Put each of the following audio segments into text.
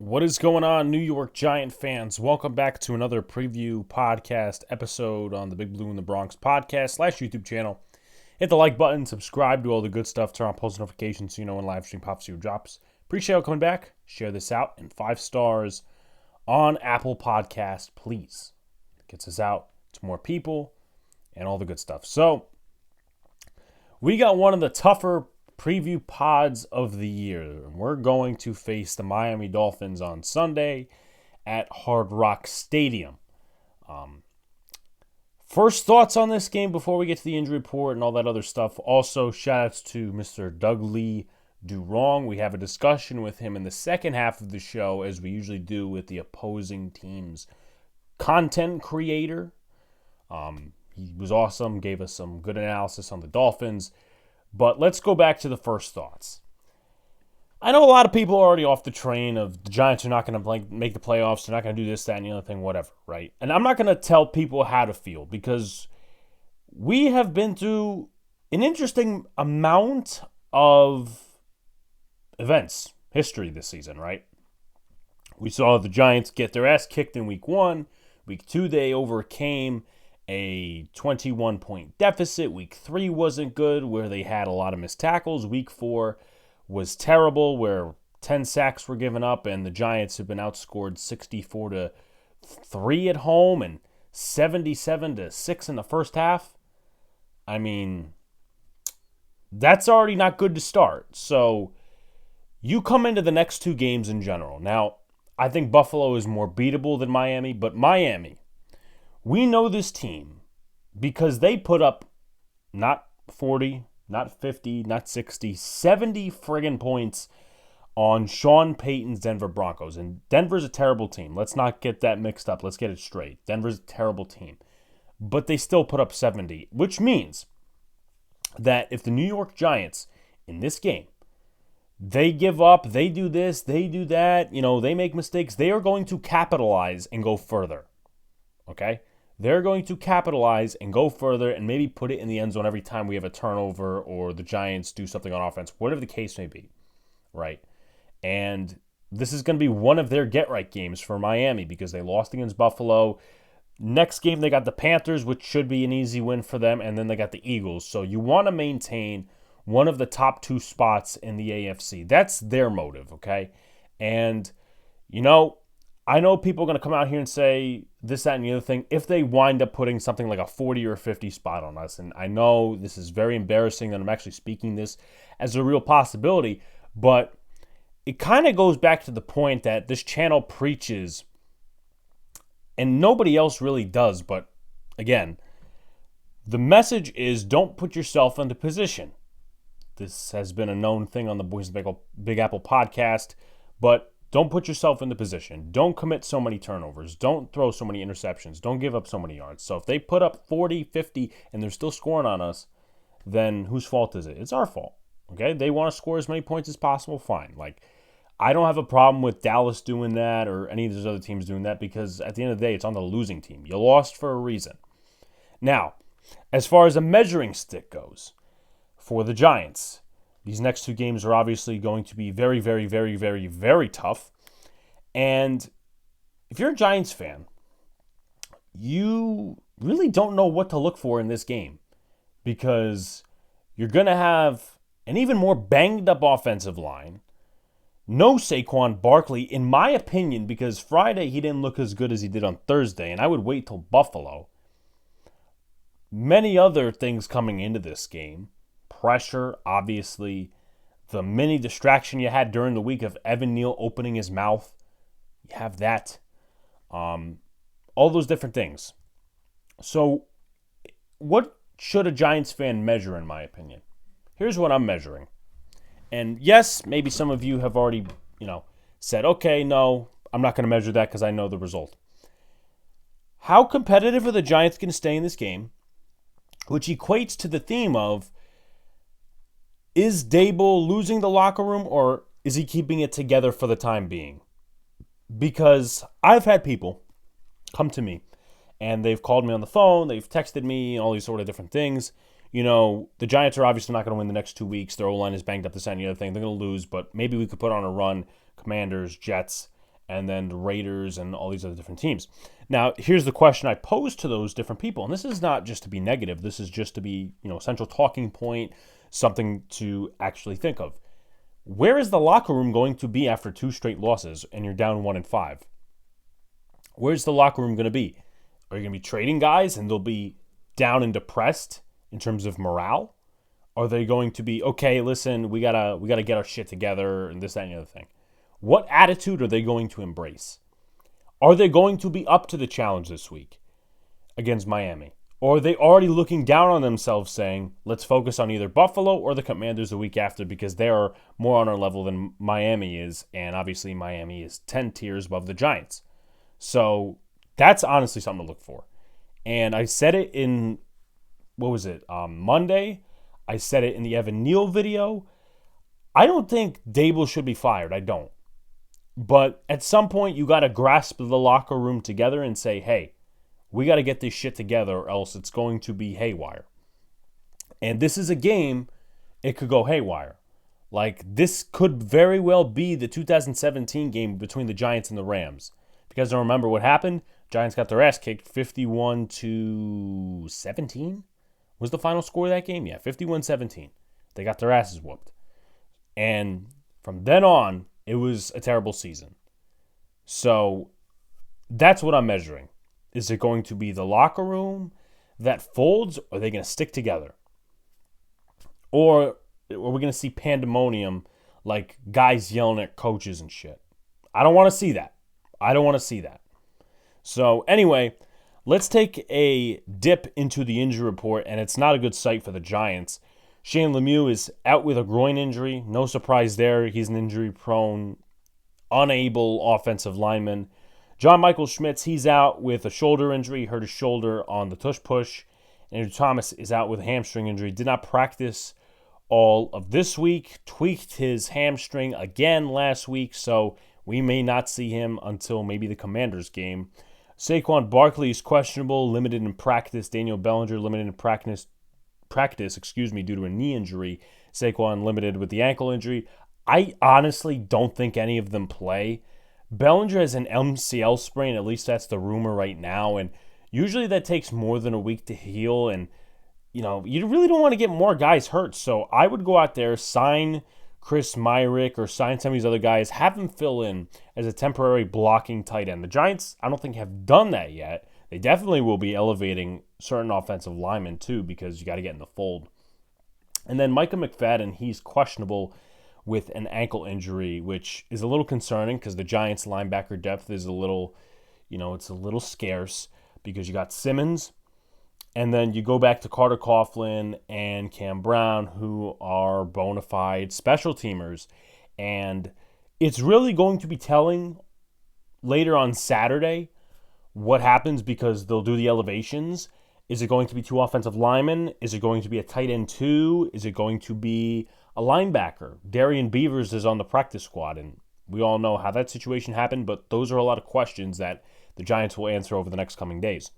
What is going on, New York Giant fans? Welcome back to another preview podcast episode on the Big Blue in the Bronx podcast / YouTube channel. Hit the like button, subscribe to all the good stuff, turn on post notifications so you know when live stream pops or drops. Appreciate you coming back. Share this out, and 5 stars on Apple Podcast, please. It gets us out to more people and all the good stuff. So, we got one of the tougher preview pods of the year. We're going to face the Miami Dolphins on Sunday at Hard Rock Stadium. First thoughts on this game before we get to the injury report and all that other stuff. Also, shout outs to Mr. DouglieDoWrong. We have a discussion with him in the second half of the show, as we usually do with the opposing team's content creator. He was awesome, gave us some good analysis on the Dolphins. But let's go back to the first thoughts. I know a lot of people are already off the train of the Giants are not going to make the playoffs. They're not going to do this, that, and the other thing, whatever, right? And I'm not going to tell people how to feel because we have been through an interesting amount of events, history this season, right? We saw the Giants get their ass kicked in week 1. Week 2, they overcame a 21-point deficit. Week 3 wasn't good, where they had a lot of missed tackles. Week 4 was terrible, where 10 sacks were given up, and the Giants have been outscored 64-3 at home and 77-6 in the first half. I mean, that's already not good to start. So you come into the next 2 games in general. Now, I think Buffalo is more beatable than Miami, but Miami, we know this team because they put up not 40, not 50, not 60, 70 friggin' points on Sean Payton's Denver Broncos. And Denver's a terrible team. Let's not get that mixed up. Let's get it straight. Denver's a terrible team. But they still put up 70, which means that if the New York Giants in this game, they give up, they do this, they do that, they make mistakes, they are going to capitalize and go further. Okay? They're going to capitalize and go further and maybe put it in the end zone every time we have a turnover or the Giants do something on offense, whatever the case may be, right? And this is going to be one of their get-right games for Miami because they lost against Buffalo. Next game, they got the Panthers, which should be an easy win for them, and then they got the Eagles. So you want to maintain one of the top 2 spots in the AFC. That's their motive, okay? And, I know people are going to come out here and say this, that, and the other thing if they wind up putting something like a 40 or 50 spot on us. And I know this is very embarrassing that I'm actually speaking this as a real possibility, but it kind of goes back to the point that this channel preaches, and nobody else really does. But again, the message is don't put yourself into position. This has been a known thing on the Boys of Big Apple podcast, but don't put yourself in the position. Don't commit so many turnovers. Don't throw so many interceptions. Don't give up so many yards. So if they put up 40, 50, and they're still scoring on us, then whose fault is it? It's our fault. Okay? They want to score as many points as possible, fine. I don't have a problem with Dallas doing that or any of those other teams doing that because at the end of the day, it's on the losing team. You lost for a reason. Now, as far as a measuring stick goes, for the Giants, these next 2 games are obviously going to be very, very, very, very, very tough. And if you're a Giants fan, you really don't know what to look for in this game because you're going to have an even more banged up offensive line. No Saquon Barkley, in my opinion, because Friday he didn't look as good as he did on Thursday, and I would wait till Buffalo. Many other things coming into this game. Pressure, obviously. The mini distraction you had during the week of Evan Neal opening his mouth. You have that. All those different things. So, what should a Giants fan measure, in my opinion? Here's what I'm measuring. And yes, maybe some of you have already, said, okay, no, I'm not going to measure that because I know the result. How competitive are the Giants going to stay in this game? Which equates to the theme of, is Dable losing the locker room or is he keeping it together for the time being? Because I've had people come to me and they've called me on the phone, they've texted me, all these sort of different things. The Giants are obviously not going to win the next 2 weeks. Their O-line is banged up, this and the other thing. They're going to lose, but maybe we could put on a run, Commanders, Jets, and then the Raiders and all these other different teams. Now, here's the question I pose to those different people, and this is not just to be negative. This is just to be, a central talking point, something to actually think of. Where is the locker room going to be after 2 straight losses and you're down 1-5? Where's the locker room going to be? Are you going to be trading guys and they'll be down and depressed in terms of morale? Are they going to be, okay, listen, we gotta get our shit together and this, that, and the other thing? What attitude are they going to embrace? Are they going to be up to the challenge this week against Miami? Or are they already looking down on themselves saying, let's focus on either Buffalo or the Commanders the week after because they are more on our level than Miami is, and obviously Miami is 10 tiers above the Giants. So that's honestly something to look for. And I said it in, Monday. I said it in the Evan Neal video. I don't think Dable should be fired. I don't. But at some point, you got to grasp the locker room together and say, hey, we got to get this shit together or else it's going to be haywire. And this is a game, it could go haywire. Like, this could very well be the 2017 game between the Giants and the Rams. If you guys don't remember what happened, Giants got their ass kicked 51-17 was the final score of that game. Yeah, 51-17. They got their asses whooped. And from then on, it was a terrible season. So that's what I'm measuring. Is it going to be the locker room that folds, or are they going to stick together? Or are we going to see pandemonium, like guys yelling at coaches and shit? I don't want to see that. So anyway, let's take a dip into the injury report, and it's not a good sight for the Giants. Shane Lemieux is out with a groin injury. No surprise there. He's an injury-prone, unable offensive lineman. John Michael Schmitz, he's out with a shoulder injury. He hurt his shoulder on the tush push. Andrew Thomas is out with a hamstring injury. Did not practice all of this week. Tweaked his hamstring again last week, so we may not see him until maybe the Commanders game. Saquon Barkley is questionable, limited in practice. Daniel Bellinger limited in practice, due to a knee injury. Saquon limited with the ankle injury. I honestly don't think any of them play. Bellinger has an MCL sprain, at least that's the rumor right now, and usually that takes more than a week to heal, and you really don't want to get more guys hurt, so I would go out there, sign Chris Myrick or sign some of these other guys, have them fill in as a temporary blocking tight end. The Giants, I don't think, have done that yet. They definitely will be elevating certain offensive linemen too because you got to get in the fold. And then Micah McFadden, he's questionable with an ankle injury, which is a little concerning because the Giants' linebacker depth is a little, it's a little scarce because you got Simmons, and then you go back to Carter Coughlin and Cam Brown, who are bona fide special teamers. And it's really going to be telling later on Saturday what happens because they'll do the elevations. Is it going to be 2 offensive linemen? Is it going to be a tight end 2? Is it going to be a linebacker? Darian Beavers is on the practice squad, and we all know how that situation happened, but those are a lot of questions that the Giants will answer over the next coming days.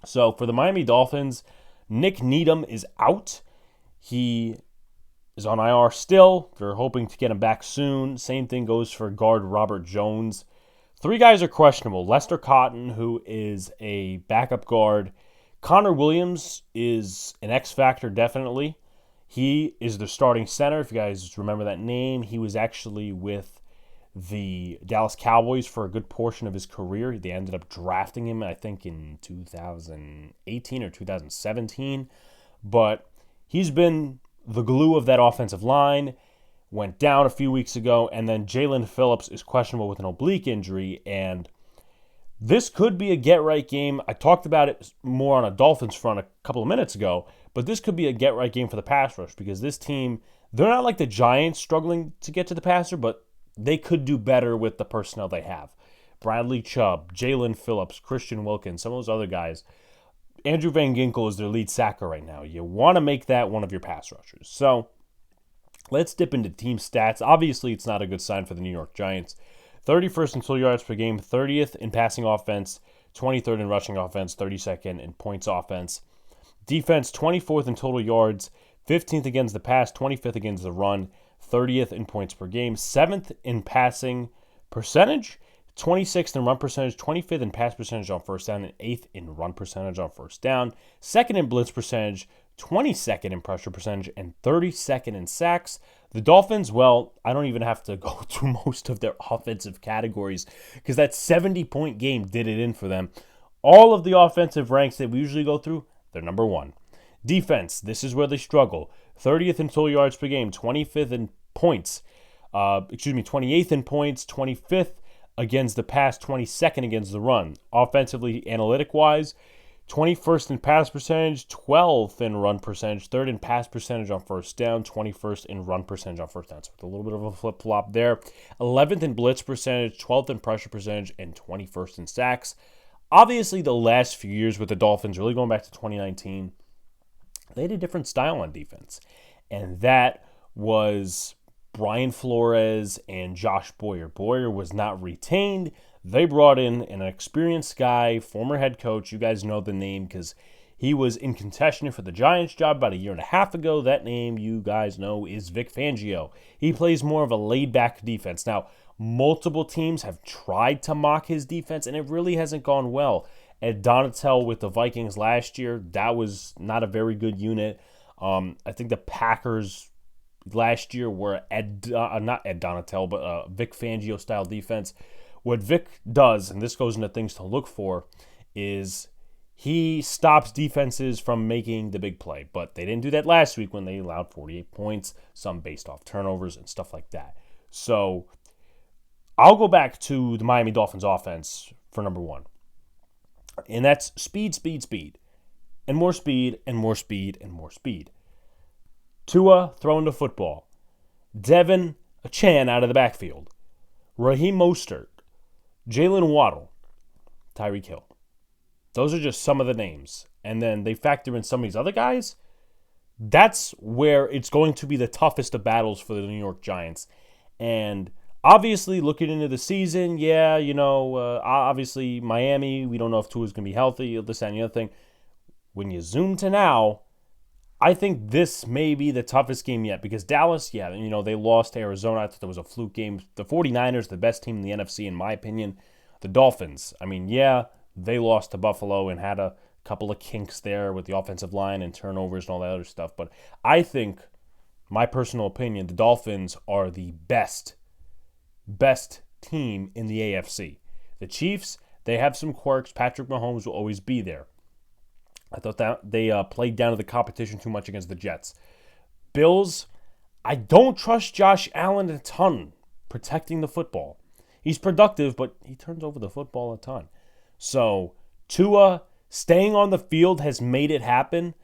So for the Miami Dolphins, Nick Needham is out. He is on IR still. They're hoping to get him back soon. Same thing goes for guard Robert Jones. 3 guys are questionable. Lester Cotton, who is a backup guard. Connor Williams is an X factor, definitely. He is the starting center. If you guys remember that name, he was actually with the Dallas Cowboys for a good portion of his career. They ended up drafting him, I think, in 2018 or 2017. But he's been the glue of that offensive line. Went down a few weeks ago. And then Jalen Phillips is questionable with an oblique injury. And this could be a get-right game. I talked about it more on a Dolphins front a couple of minutes ago. But this could be a get-right game for the pass rush because this team, they're not like the Giants struggling to get to the passer, but they could do better with the personnel they have. Bradley Chubb, Jalen Phillips, Christian Wilkins, some of those other guys. Andrew Van Ginkel is their lead sacker right now. You want to make that one of your pass rushers. So let's dip into team stats. Obviously, it's not a good sign for the New York Giants. 31st in total yards per game, 30th in passing offense, 23rd in rushing offense, 32nd in points offense. Defense, 24th in total yards, 15th against the pass, 25th against the run, 30th in points per game, 7th in passing percentage, 26th in run percentage, 25th in pass percentage on first down, and 8th in run percentage on first down. 2nd in blitz percentage, 22nd in pressure percentage, and 32nd in sacks. The Dolphins, well, I don't even have to go through most of their offensive categories because that 70-point game did it in for them. All of the offensive ranks that we usually go through, they're number 1. Defense, this is where they struggle. 30th in total yards per game, 25th in points. 28th in points, 25th against the pass, 22nd against the run. Offensively, analytic-wise, 21st in pass percentage, 12th in run percentage, 3rd in pass percentage on first down, 21st in run percentage on first down. So with a little bit of a flip-flop there. 11th in blitz percentage, 12th in pressure percentage, and 21st in sacks. Obviously, the last few years with the Dolphins, really going back to 2019, they had a different style on defense. And that was Brian Flores and Josh Boyer. Boyer was not retained. They brought in an experienced guy, former head coach. You guys know the name because he was in contention for the Giants job about a year and a half ago. That name, you guys know, is Vic Fangio. He plays more of a laid-back defense. Now, multiple teams have tried to mock his defense, and it really hasn't gone well. Ed Donatel with the Vikings last year, that was not a very good unit. I think the Packers last year were not Ed Donatel, but Vic Fangio-style defense. What Vic does, and this goes into things to look for, is he stops defenses from making the big play. But they didn't do that last week when they allowed 48 points, some based off turnovers and stuff like that. So I'll go back to the Miami Dolphins offense for number 1. And that's speed, speed, speed. And more speed, and more speed, and more speed. Tua throwing the football. Devin Achan out of the backfield. Raheem Mostert. Jalen Waddle. Tyreek Hill. Those are just some of the names. And then they factor in some of these other guys. That's where it's going to be the toughest of battles for the New York Giants. And obviously, looking into the season, obviously Miami, we don't know if Tua's going to be healthy, this, that, and the other thing. When you zoom to now, I think this may be the toughest game yet because Dallas, they lost to Arizona. I thought that was a fluke game. The 49ers, the best team in the NFC, in my opinion. The Dolphins, they lost to Buffalo and had a couple of kinks there with the offensive line and turnovers and all that other stuff. But I think, my personal opinion, the Dolphins are the best team in the AFC. The Chiefs, they have some quirks. Patrick Mahomes will always be there. I thought that they played down to the competition too much against the Jets. Bills, I don't trust Josh Allen a ton protecting the football. He's productive, but he turns over the football a ton. So Tua staying on the field has made it happen.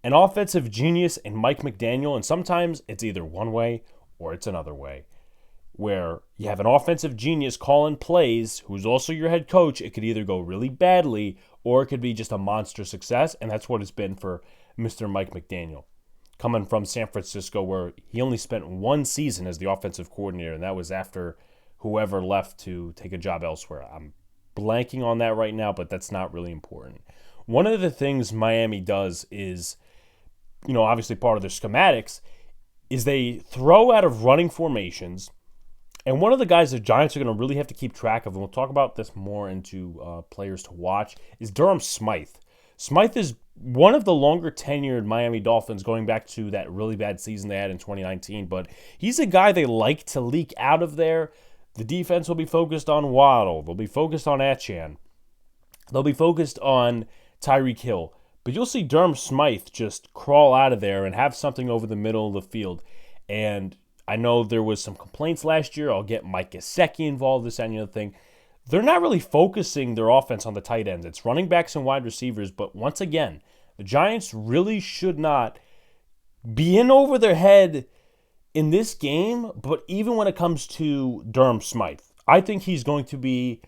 An offensive genius in Mike McDaniel, and sometimes it's either one way or it's another way, where you have an offensive genius calling plays who's also your head coach. It could either go really badly or it could be just a monster success, and that's what it's been for Mr. Mike McDaniel. Coming from San Francisco, where he only spent 1 season as the offensive coordinator, and that was after whoever left to take a job elsewhere. I'm blanking on that right now, but that's not really important. One of the things Miami does is, obviously part of their schematics, is they throw out of running formations. And one of the guys the Giants are going to really have to keep track of, and we'll talk about this more into players to watch, is Durham Smythe. Smythe is one of the longer tenured Miami Dolphins going back to that really bad season they had in 2019, but he's a guy they like to leak out of there. The defense will be focused on Waddle. They'll be focused on Achan. They'll be focused on Tyreek Hill. But you'll see Durham Smythe just crawl out of there and have something over the middle of the field. And I know there was some complaints last year. I'll get Mike Gesicki involved, this and the other thing. They're not really focusing their offense on the tight ends. It's running backs and wide receivers. But once again, the Giants really should not be in over their head in this game. But even when it comes to Durham Smythe, I think he's going to be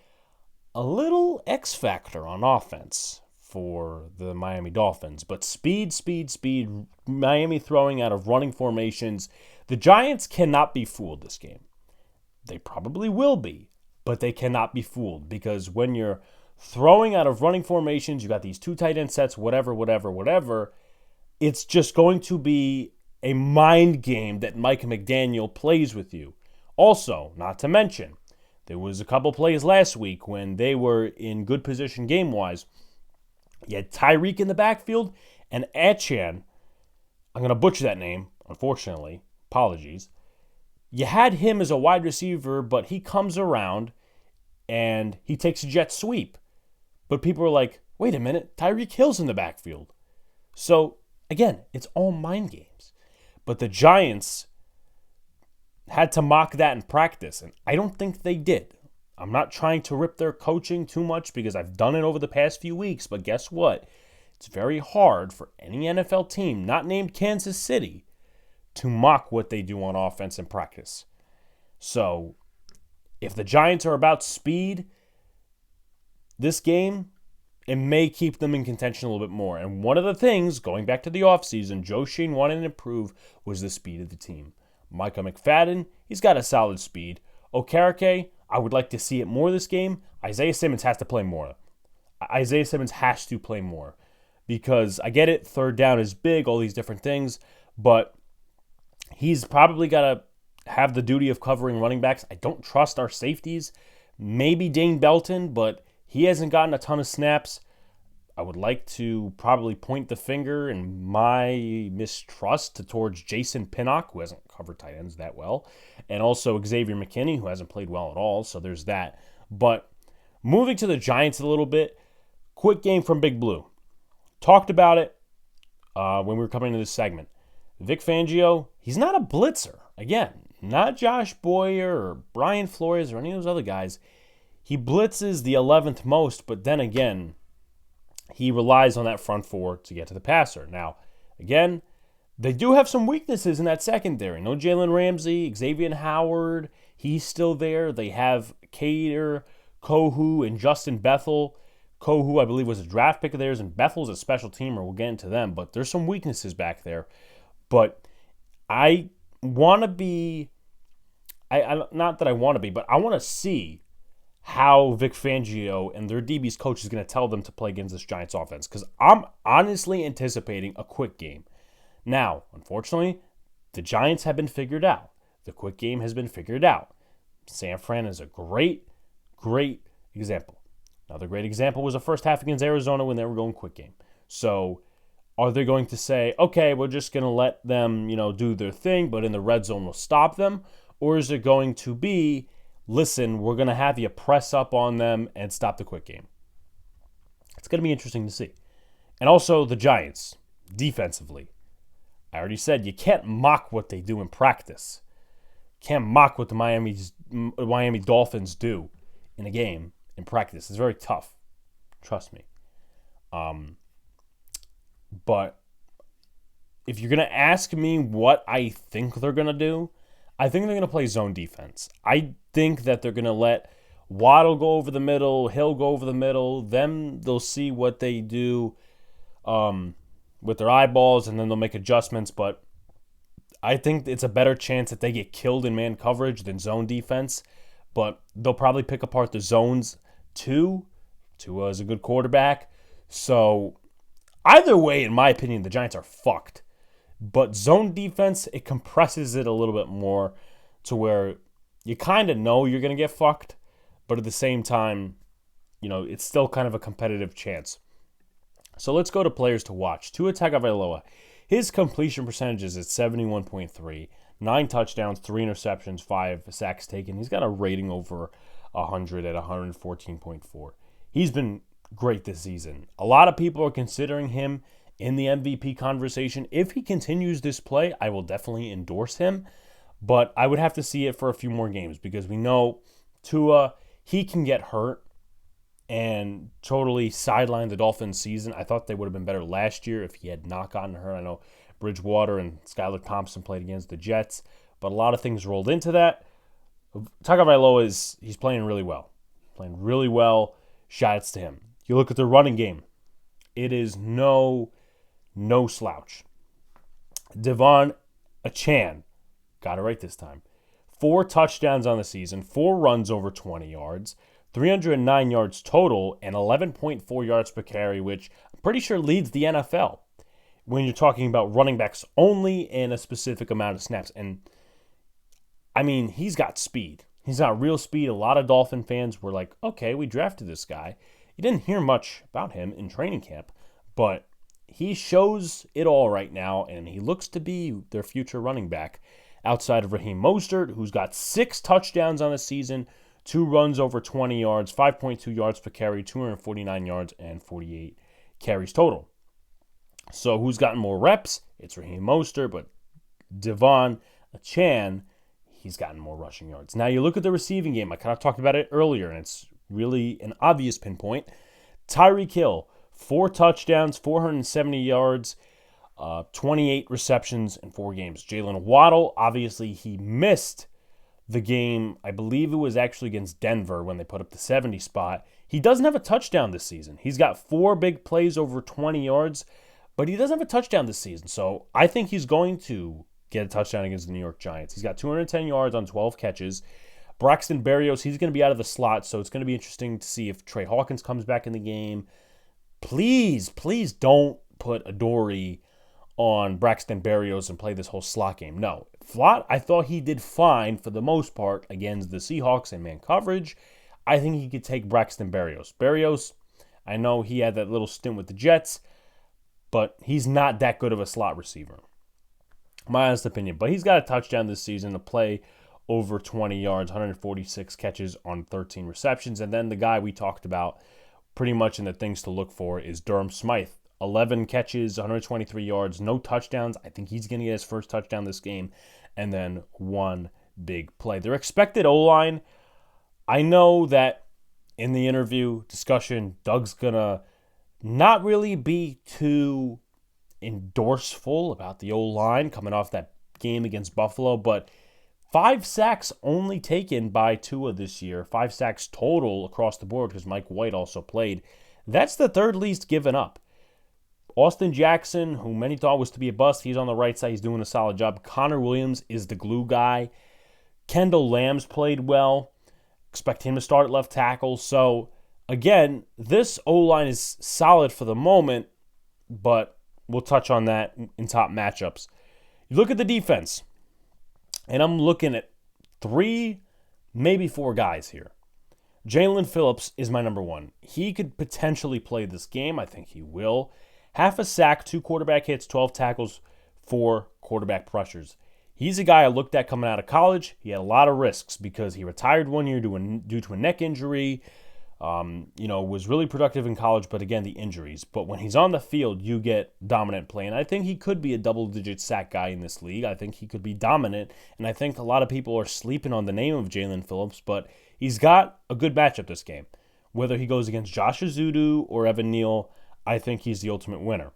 a little X factor on offense for the Miami Dolphins. But speed, Miami throwing out of running formations. The Giants cannot be fooled this game. They probably will be, but they cannot be fooled because when you're throwing out of running formations, you got these 2 tight end sets, whatever, it's just going to be a mind game that Mike McDaniel plays with you. Also, not to mention, There was a couple plays last week when they were in good position game-wise. You had Tyreek in the backfield and Achan. I'm going to butcher that name, unfortunately. Apologies. You had him as a wide receiver, but he comes around and he takes a jet sweep. But people are like, wait a minute, Tyreek Hill's in the backfield. So, again, it's all mind games. But the Giants had to mock that in practice, and I don't think they did. I'm not trying to rip their coaching too much because I've done it over the past few weeks, but guess what? It's very hard for any NFL team, not named Kansas City, to mock what they do on offense in practice. So, if the Giants are about speed, this game, it may keep them in contention a little bit more. And one of the things, going back to the offseason, Joe Schoen wanted to improve was the speed of the team. Micah McFadden, he's got a solid speed. Okereke, I would like to see it more this game. Isaiah Simmons has to play more. Isaiah Simmons has to play more. Because I get it, third down is big, all these different things, but he's probably got to have the duty of covering running backs. I don't trust our safeties. Maybe Dane Belton, but he hasn't gotten a ton of snaps. I would like to probably point the finger in my mistrust towards Jason Pinnock, who hasn't covered tight ends that well, and also Xavier McKinney, who hasn't played well at all, so there's that. But moving to the Giants a little bit, quick game from Big Blue. Talked about it when we were coming into this segment. Vic Fangio, he's not a blitzer. Again, not Josh Boyer or Brian Flores or any of those other guys. He blitzes the 11th most, but then again, he relies on that front four to get to the passer. Now, again, they do have some weaknesses in that secondary. No Jalen Ramsey, Xavier Howard, he's still there. They have Cater, Kohu, and Justin Bethel. Kohu, I believe, was a draft pick of theirs, and Bethel's a special teamer. We'll get into them, but there's some weaknesses back there. But I want to be, not that I want to be, but I want to see how Vic Fangio and their DB's coach is going to tell them to play against this Giants offense, because I'm honestly anticipating a quick game. Now, unfortunately, the Giants have been figured out. The quick game has been figured out. San Fran is a great example. Another great example was the first half against Arizona when they were going quick game. So are they going to say, okay, we're just going to let them, do their thing, but in the red zone we'll stop them? Or is it going to be, listen, we're going to have you press up on them and stop the quick game? It's going to be interesting to see. And also the Giants, defensively. I already said you can't mock what they do in practice. You can't mock what the Miami Dolphins do in a game in practice. It's very tough. Trust me. But if you're going to ask me what I think they're going to do, I think they're going to play zone defense. I think that they're going to let Waddle go over the middle, Hill go over the middle. Then they'll see what they do with their eyeballs, and then they'll make adjustments. But I think it's a better chance that they get killed in man coverage than zone defense. But they'll probably pick apart the zones too. Tua is a good quarterback. So either way, in my opinion, the Giants are fucked. But zone defense, it compresses it a little bit more to where you kind of know you're going to get fucked. But at the same time, it's still kind of a competitive chance. So let's go to players to watch. Tua Tagovailoa, his completion percentage is at 71.3. 9 touchdowns, 3 interceptions, 5 sacks taken. He's got a rating over 100 at 114.4. He's been great this season. A lot of people are considering him in the MVP conversation. If he continues this play, I will definitely endorse him. But I would have to see it for a few more games because we know Tua, he can get hurt and totally sideline the Dolphins season. I thought they would have been better last year if he had not gotten hurt. I know Bridgewater and Skylar Thompson played against the Jets, but a lot of things rolled into that. Tagovailoa he's playing really well. Playing really well. Shout-outs to him. You look at the running game. It is no slouch. Devon Achane, got it right this time. 4 touchdowns on the season, 4 runs over 20 yards, 309 yards total, and 11.4 yards per carry, which I'm pretty sure leads the NFL when you're talking about running backs only in a specific amount of snaps. And, I mean, he's got speed. He's got real speed. A lot of Dolphin fans were like, okay, we drafted this guy. You didn't hear much about him in training camp, but he shows it all right now, and he looks to be their future running back outside of Raheem Mostert, who's got 6 touchdowns on the season, 2 runs over 20 yards, 5.2 yards per carry, 249 yards, and 48 carries total. So who's gotten more reps? It's Raheem Mostert, but Devon Chan, he's gotten more rushing yards. Now you look at the receiving game. I kind of talked about it earlier, and it's really an obvious pinpoint. Tyreek Hill, 4 touchdowns, 470 yards, 28 receptions in 4 games. Jalen Waddle, obviously he missed the game. I believe it was actually against Denver when they put up the 70 spot. He doesn't have a touchdown this season. He's got 4 big plays over 20 yards, but he doesn't have a touchdown this season. So I think he's going to get a touchdown against the New York Giants. He's got 210 yards on 12 catches. Braxton Berrios, he's going to be out of the slot, so it's going to be interesting to see if Trey Hawkins comes back in the game. Please don't put Adoree on Braxton Berrios and play this whole slot game. No. Flott, I thought he did fine for the most part against the Seahawks in man coverage. I think he could take Braxton Berrios. Berrios, I know he had that little stint with the Jets, but he's not that good of a slot receiver. My honest opinion. But he's got a touchdown this season to play over 20 yards, 146 catches on 13 receptions. And then the guy we talked about pretty much in the things to look for is Durham Smythe. 11 catches, 123 yards, no touchdowns. I think he's going to get his first touchdown this game. And then 1 big play. Their expected O-line, I know that in the interview discussion, Doug's going to not really be too endorseful about the O-line coming off that game against Buffalo, but 5 sacks only taken by Tua this year. 5 sacks total across the board because Mike White also played. That's the 3rd least given up. Austin Jackson, who many thought was to be a bust, he's on the right side. He's doing a solid job. Connor Williams is the glue guy. Kendall Lamb's played well. Expect him to start at left tackle. So, again, this O-line is solid for the moment, but we'll touch on that in top matchups. You look at the defense, and I'm looking at 3, maybe 4 guys here. Jalen Phillips is my number 1. He could potentially play this game. I think he will. Half a sack, 2 quarterback hits, 12 tackles, 4 quarterback pressures. He's a guy I looked at coming out of college. He had a lot of risks because he retired 1 year due to a neck injury. Was really productive in college, but again, the injuries. But when he's on the field, you get dominant play. And I think he could be a double-digit sack guy in this league. I think he could be dominant. And I think a lot of people are sleeping on the name of Jalen Phillips, but he's got a good matchup this game. Whether he goes against Josh Azudu or Evan Neal, I think he's the ultimate winner.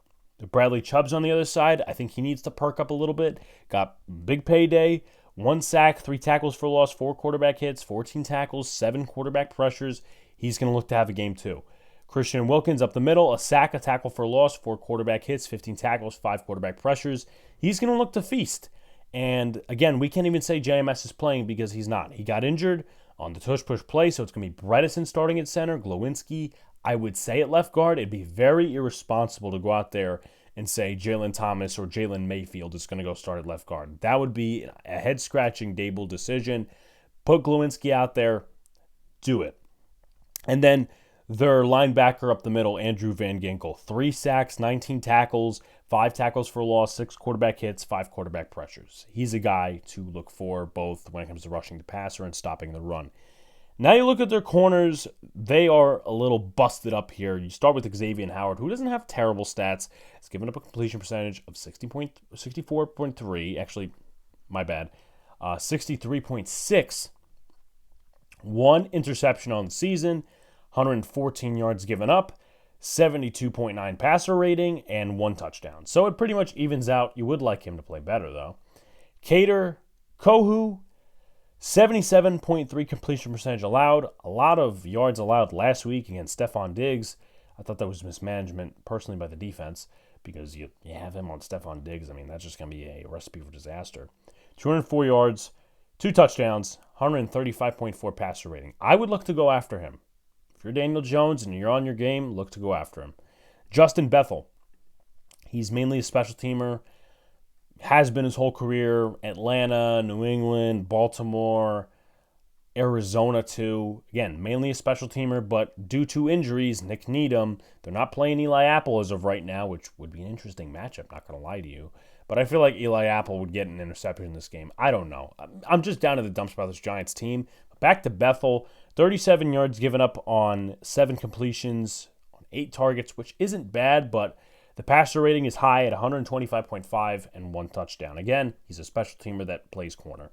Bradley Chubb's on the other side. I think he needs to perk up a little bit. Got big payday, 1 sack, 3 tackles for loss, 4 quarterback hits, 14 tackles, 7 quarterback pressures. He's going to look to have a game too. Christian Wilkins up the middle, a sack, a tackle for loss, 4 quarterback hits, 15 tackles, 5 quarterback pressures. He's going to look to feast. And again, we can't even say JMS is playing because he's not. He got injured on the tush-push play, so it's going to be Bredesen starting at center, Glowinski, I would say at left guard. It'd be very irresponsible to go out there and say Jalen Thomas or Jalen Mayfield is going to go start at left guard. That would be a head-scratching Dable decision. Put Glowinski out there. Do it. And then their linebacker up the middle, Andrew Van Ginkel. 3 sacks, 19 tackles, 5 tackles for loss, 6 quarterback hits, 5 quarterback pressures. He's a guy to look for both when it comes to rushing the passer and stopping the run. Now you look at their corners, they are a little busted up here. You start with Xavier Howard, who doesn't have terrible stats. He's given up a completion percentage of 64.3. Actually, my bad. 63.6. 1 interception on the season, 114 yards given up, 72.9 passer rating, and 1 touchdown. So it pretty much evens out. You would like him to play better, though. Cater Kohu, 77.3 completion percentage allowed. A lot of yards allowed last week against Stephon Diggs. I thought that was mismanagement personally by the defense because you have him on Stephon Diggs. I mean, that's just going to be a recipe for disaster. 204 yards, 2 touchdowns, 135.4 passer rating. I would look to go after him. If you're Daniel Jones and you're on your game, look to go after him. Justin Bethel. He's mainly a special teamer. Has been his whole career. Atlanta, New England, Baltimore. Arizona too. Again, mainly a special teamer, but due to injuries, Nick Needham, they're not playing Eli Apple as of right now, which would be an interesting matchup, not going to lie to you. But I feel like Eli Apple would get an interception in this game. I don't know. I'm just down to the dumps about this Giants team. Back to Bethel, 37 yards given up on 7 completions, on 8 targets, which isn't bad, but the passer rating is high at 125.5 and 1 touchdown. Again, he's a special teamer that plays corner.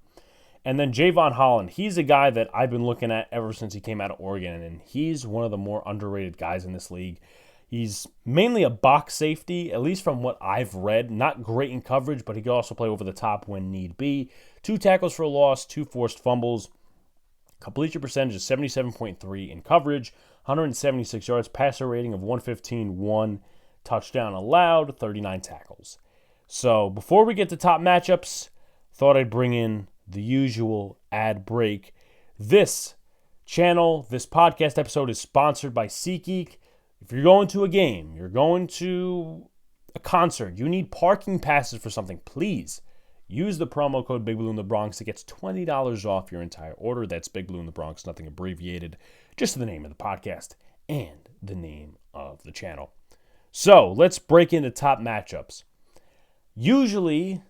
And then Javon Holland, he's a guy that I've been looking at ever since he came out of Oregon, and he's one of the more underrated guys in this league. He's mainly a box safety, at least from what I've read. Not great in coverage, but he can also play over the top when need be. 2 tackles for a loss, 2 forced fumbles. Completion percentage is 77.3 in coverage, 176 yards, passer rating of 115, 1 touchdown allowed, 39 tackles. So before we get to top matchups, thought I'd bring in the usual ad break. This channel, this podcast episode is sponsored by SeatGeek. If you're going to a game, you're going to a concert, you need parking passes for something, please use the promo code Big Blue in the Bronx. It gets $20 off your entire order. That's Big Blue in the Bronx, nothing abbreviated, just the name of the podcast and the name of the channel. So let's break into top matchups. Usually,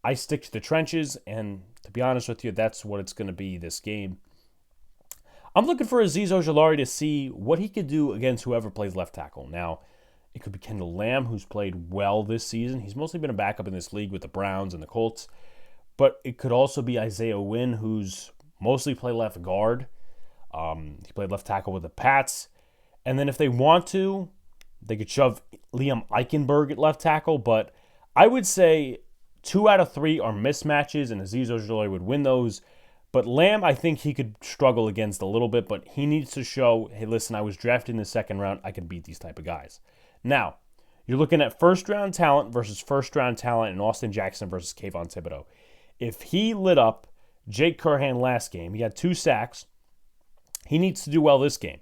I stick to the trenches, and to be honest with you, that's what it's going to be this game. I'm looking for Azeez Ojulari to see what he could do against whoever plays left tackle. Now, it could be Kendall Lamb, who's played well this season. He's mostly been a backup in this league with the Browns and the Colts. But it could also be Isaiah Wynn, who's mostly played left guard. He played left tackle with the Pats. And then if they want to, they could shove Liam Eichenberg at left tackle. But I would say 2 out of 3 are mismatches, and Azeez Ojulari would win those. But Lamb, I think he could struggle against a little bit, but he needs to show, hey, listen, I was drafted in the second round. I can beat these type of guys. Now, you're looking at first-round talent versus first-round talent in Austin Jackson versus Kayvon Thibodeau. If he lit up Jake Curhan last game, he had 2 sacks. He needs to do well this game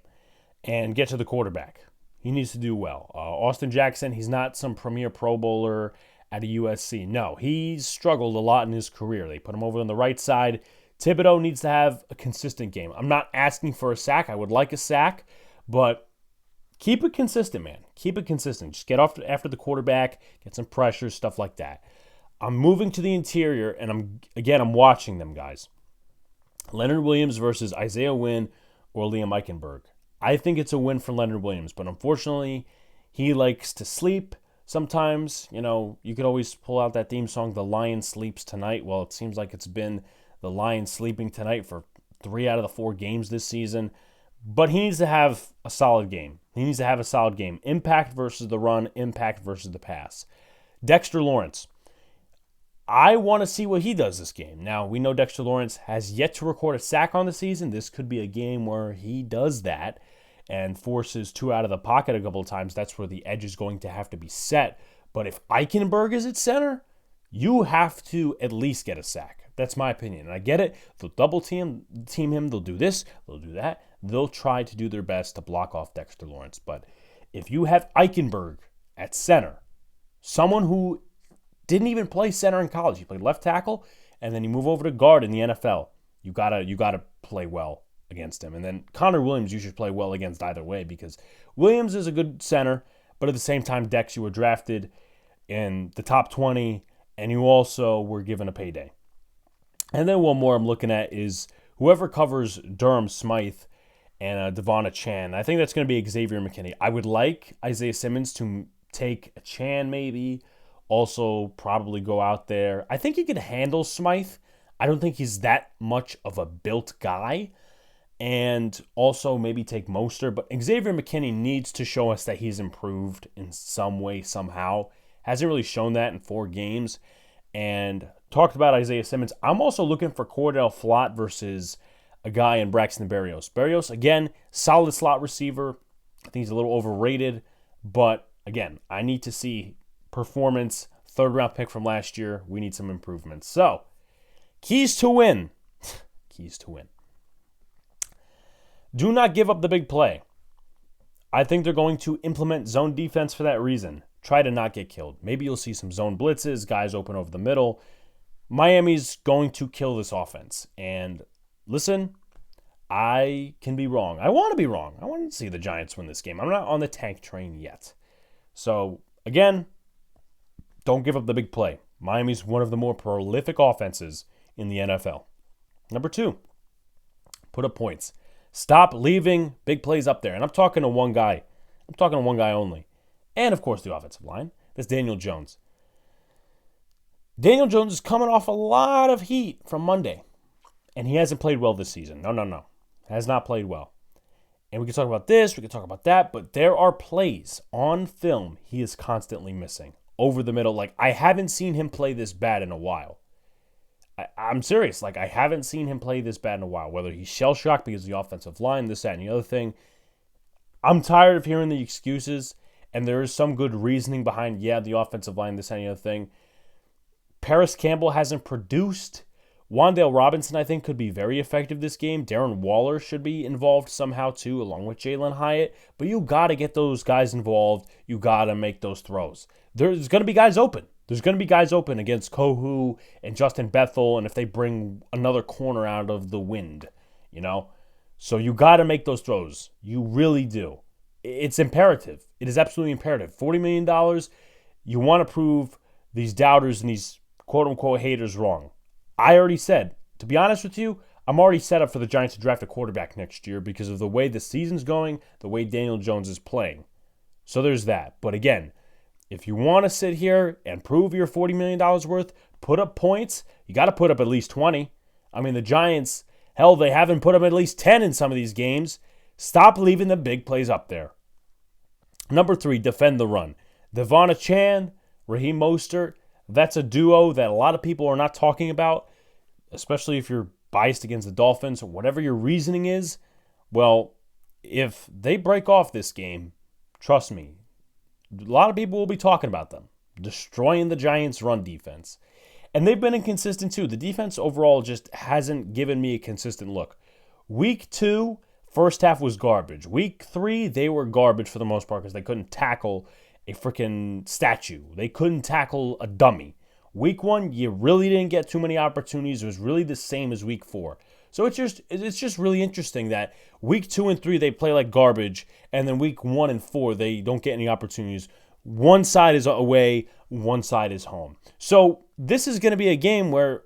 and get to the quarterback. He needs to do well. Austin Jackson, he's not some premier Pro Bowler at a USC. No, he's struggled a lot in his career. They put him over on the right side. Thibodeau needs to have a consistent game. I'm not asking for a sack. I would like a sack, but keep it consistent, man. Keep it consistent. Just get off after the quarterback, get some pressure, stuff like that. I'm moving to the interior, and I'm watching them, guys. Leonard Williams versus Isaiah Wynn or Liam Eichenberg. I think it's a win for Leonard Williams, but unfortunately, he likes to sleep. Sometimes, you could always pull out that theme song, The Lion Sleeps Tonight. Well, it seems like it's been the Lions sleeping tonight for 3 out of the 4 games this season. But he needs to have a solid game. Impact versus the run, impact versus the pass. Dexter Lawrence. I want to see what he does this game. Now, we know Dexter Lawrence has yet to record a sack on the season. This could be a game where he does that and forces 2 out of the pocket a couple of times. That's where the edge is going to have to be set. But if Eichenberg is at center, you have to at least get a sack. That's my opinion. And I get it. They'll double team him. They'll do this. They'll do that. They'll try to do their best to block off Dexter Lawrence. But if you have Eichenberg at center, someone who didn't even play center in college, he played left tackle, and then you move over to guard in the NFL, you gotta play well against him. And then Connor Williams, you should play well against either way, because Williams is a good center, but at the same time, Dex, you were drafted in the top 20, and you also were given a payday. And then one more I'm looking at is whoever covers Durham Smythe and Devon Chan. I think that's going to be Xavier McKinney. I would like Isaiah Simmons to take a Chan maybe. Also probably go out there. I think he could handle Smythe. I don't think he's that much of a built guy. And also maybe take Mostert. But Xavier McKinney needs to show us that he's improved in some way, somehow. Hasn't really shown that in 4 games. And talked about Isaiah Simmons. I'm also looking for Cordell Flott versus a guy in Braxton Berrios. Berrios, again, solid slot receiver. I think he's a little overrated. But, again, I need to see performance. 3rd-round pick from last year. We need some improvements. So, keys to win. Keys to win. Do not give up the big play. I think they're going to implement zone defense for that reason. Try to not get killed. Maybe you'll see some zone blitzes, guys open over the middle. Miami's going to kill this offense. And listen, I can be wrong. I want to be wrong. I want to see the Giants win this game. I'm not on the tank train yet. So, again, don't give up the big play. Miami's one of the more prolific offenses in the NFL. Number 2, put up points. Stop leaving big plays up there. And I'm talking to one guy. I'm talking to one guy only. And, of course, the offensive line. That's Daniel Jones. Daniel Jones is coming off a lot of heat from Monday. And he hasn't played well this season. No. Has not played well. And we can talk about this, we can talk about that, but there are plays on film he is constantly missing. Over the middle. Like, I haven't seen him play this bad in a while. I'm serious. Like, I haven't seen him play this bad in a while. Whether he's shell-shocked because of the offensive line, this, that, and the other thing. I'm tired of hearing the excuses, and there is some good reasoning behind, the offensive line, this, that, and the other thing. Paris Campbell hasn't produced. Wan'Dale Robinson, I think, could be very effective this game. Darren Waller should be involved somehow, too, along with Jalen Hyatt. But you got to get those guys involved. You got to make those throws. There's going to be guys open. There's going to be guys open against Kohu and Justin Bethel, and if they bring another corner out of the wind, So you got to make those throws. You really do. It's imperative. It is absolutely imperative. $40 million, you want to prove these doubters and these quote-unquote haters wrong. I already said, to be honest with you, I'm already set up for the Giants to draft a quarterback next year because of the way the season's going, the way Daniel Jones is playing. So there's that. But again, if you want to sit here and prove you're $40 million worth, put up points, you got to put up at least 20. I mean, the Giants, hell, they haven't put up at least 10 in some of these games. Stop leaving the big plays up there. Number 3, defend the run. Devon Achane, Raheem Mostert, that's a duo that a lot of people are not talking about, especially if you're biased against the Dolphins or whatever your reasoning is. Well, if they break off this game, trust me, a lot of people will be talking about them, destroying the Giants' run defense. And they've been inconsistent too. The defense overall just hasn't given me a consistent look. Week 2, first half was garbage. Week 3, they were garbage for the most part because they couldn't tackle a freaking statue. They couldn't tackle a dummy. Week 1, you really didn't get too many opportunities. It was really the same as week 4. So it's just really interesting that week 2 and 3 they play like garbage, and then week 1 and 4 they don't get any opportunities. One side is away, one side is home. So this is going to be a game where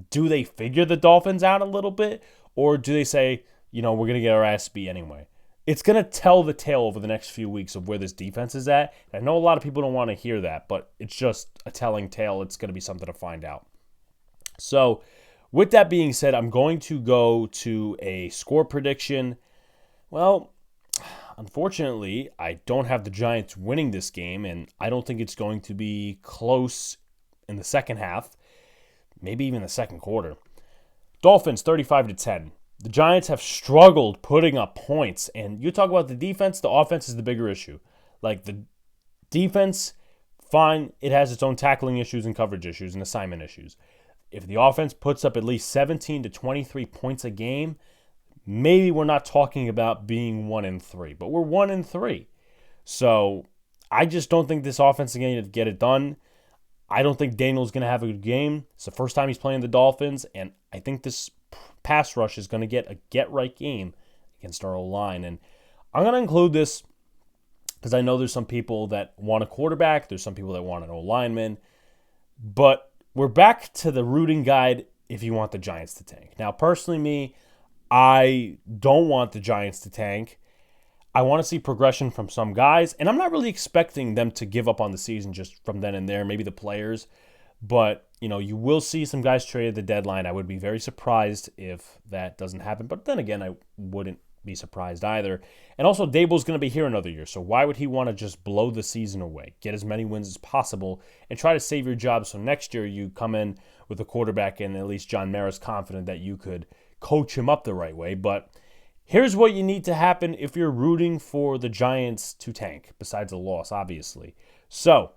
do they figure the Dolphins out a little bit, or do they say, we're going to get our ass beat anyway? It's going to tell the tale over the next few weeks of where this defense is at. I know a lot of people don't want to hear that, but it's just a telling tale. It's going to be something to find out. So with that being said, I'm going to go to a score prediction. Well, unfortunately, I don't have the Giants winning this game, and I don't think it's going to be close in the second half, maybe even the second quarter. Dolphins 35-10. The Giants have struggled putting up points, and you talk about the defense, the offense is the bigger issue. Like, the defense, fine, it has its own tackling issues and coverage issues and assignment issues. If the offense puts up at least 17 to 23 points a game, maybe we're not talking about being 1-3, but we're 1-3. So I just don't think this offense is going to get it done. I don't think Daniel's going to have a good game. It's the first time he's playing the Dolphins, and I think this pass rush is going to get a get-right game against our O-line. And I'm going to include this because I know there's some people that want a quarterback. There's some people that want an O-lineman. But we're back to the rooting guide if you want the Giants to tank. Now, personally, me, I don't want the Giants to tank. I want to see progression from some guys, and I'm not really expecting them to give up on the season just from then and there, maybe the players. But, you will see some guys trade at the deadline. I would be very surprised if that doesn't happen. But then again, I wouldn't be surprised either. And also, Dable's going to be here another year, so why would he want to just blow the season away? Get as many wins as possible and try to save your job so next year you come in with a quarterback and at least John Mara's confident that you could coach him up the right way. But here's what you need to happen if you're rooting for the Giants to tank, besides a loss, obviously. So,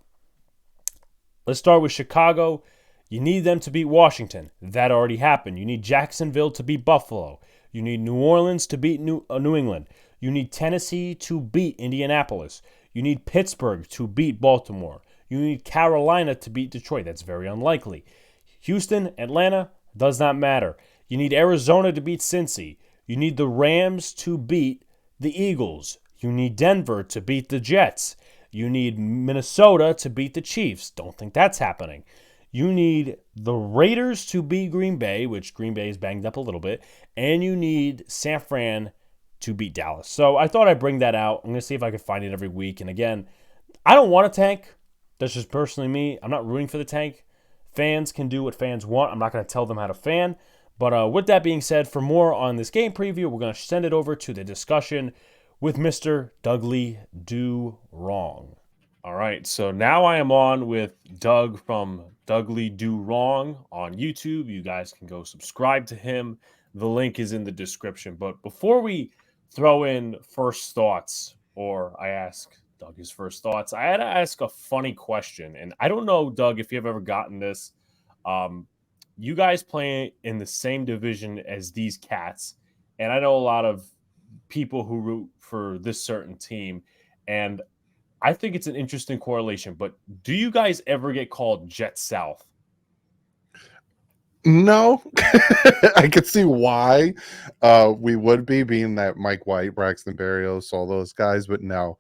let's start with Chicago. You need them to beat Washington. That already happened. You need Jacksonville to beat Buffalo. You need New Orleans to beat New England. You need Tennessee to beat Indianapolis. You need Pittsburgh to beat Baltimore. You need Carolina to beat Detroit. That's very unlikely. Houston, Atlanta, does not matter. You need Arizona to beat Cincy. You need the Rams to beat the Eagles. You need Denver to beat the Jets. You need Minnesota to beat the Chiefs. Don't think that's happening. You need the Raiders to beat Green Bay, which Green Bay is banged up a little bit. And you need San Fran to beat Dallas. So I thought I'd bring that out. I'm going to see if I could find it every week. And again, I don't want a tank. That's just personally me. I'm not rooting for the tank. Fans can do what fans want. I'm not going to tell them how to fan. But with that being said, for more on this game preview, we're going to send it over to the discussion with Mr. DouglieDoWrong. All right, so now I am on with Doug from DouglieDoWrong on YouTube. You guys can go subscribe to him. The link is in the description. But before we throw in first thoughts, or I ask Doug his first thoughts, I had to ask a funny question. And I don't know, Doug, if you've ever gotten this. You guys play in the same division as these cats, and I know a lot of people who root for this certain team, and I think it's an interesting correlation. But do you guys ever get called Jet South? No, I could see why we would be, being that Mike White, Braxton Berrios, all those guys, but no,